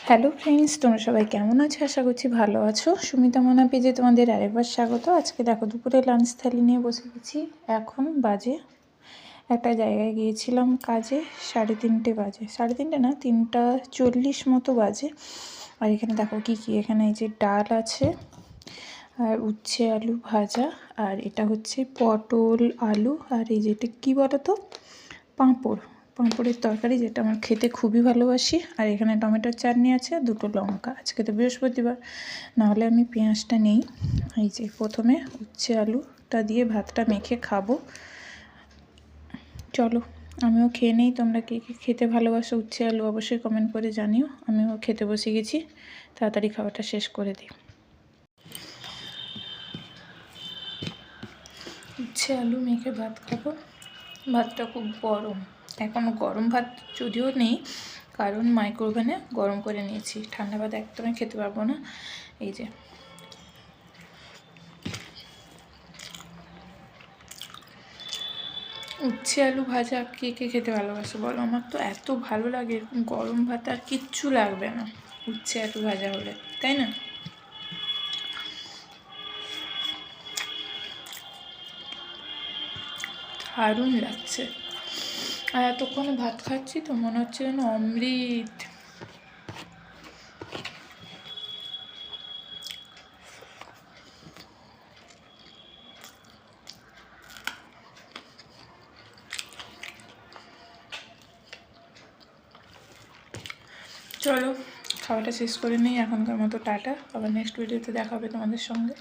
Hello friends, তোমরা সবাই কেমন আছো? আশা করছি ভালো আছো। সুমিতা মনা পেজে তোমাদের আরেকবার স্বাগত। আজকে দেখো দুপুরে লাঞ্চ থালি নিয়ে বসে গেছি। এখন বাজে, একটা জায়গায় গিয়েছিলাম কাজে, 3:30 বাজে, 3:30 না, 3:40 মতো বাজে। আর এখানে দেখো কি কি, এখানে এই যে ডাল আছে, আর উচ্ছে আলু ভাজা, আর এটা হচ্ছে পটল আলু, আর এই যেটা কী বলো তো, পাঁপড়ের তরকারি, যেটা আমার খেতে খুবই ভালোবাসি। আর এখানে টমেটোর চাটনি আছে, 2টো লঙ্কা। আজকে তো বৃহস্পতিবার, নাহলে আমি পেঁয়াজটা নেই। এই যে প্রথমে উচ্ছে আলুটা দিয়ে ভাতটা মেখে খাবো। চলো আমিও খেয়ে নেই। তোমরা কে কে খেতে ভালোবাসো উচ্ছে আলু অবশ্যই কমেন্ট করে জানিও। আমিও খেতে বসে গেছি, তাড়াতাড়ি খাবারটা শেষ করে দিই। উচ্ছে আলু মেখে ভাত খাবো। ভাতটা খুব গরম, এখনও গরম ভাত যদিও নেই, কারণ মাইক্রোওভেনে গরম করে নিয়েছি। ঠান্ডা ভাত একদমই খেতে পারবো না। এই যে উচ্ছে আলু ভাজা কে কে খেতে ভালোবাসো বলো? আমার তো এত ভালো লাগে, এরকম গরম ভাত আর কিচ্ছু লাগবে না উচ্ছে আলু ভাজা হলে, তাই না? দারুণ লাগছে। আর এতক্ষণে ভাত খাচ্ছি তো মনে হচ্ছে যেন অমৃত। চলো খাওয়াটা শেষ করে নিই এখনকার মতো। টাটা, আবার নেক্সট ভিডিওতে দেখা হবে তোমাদের সঙ্গে।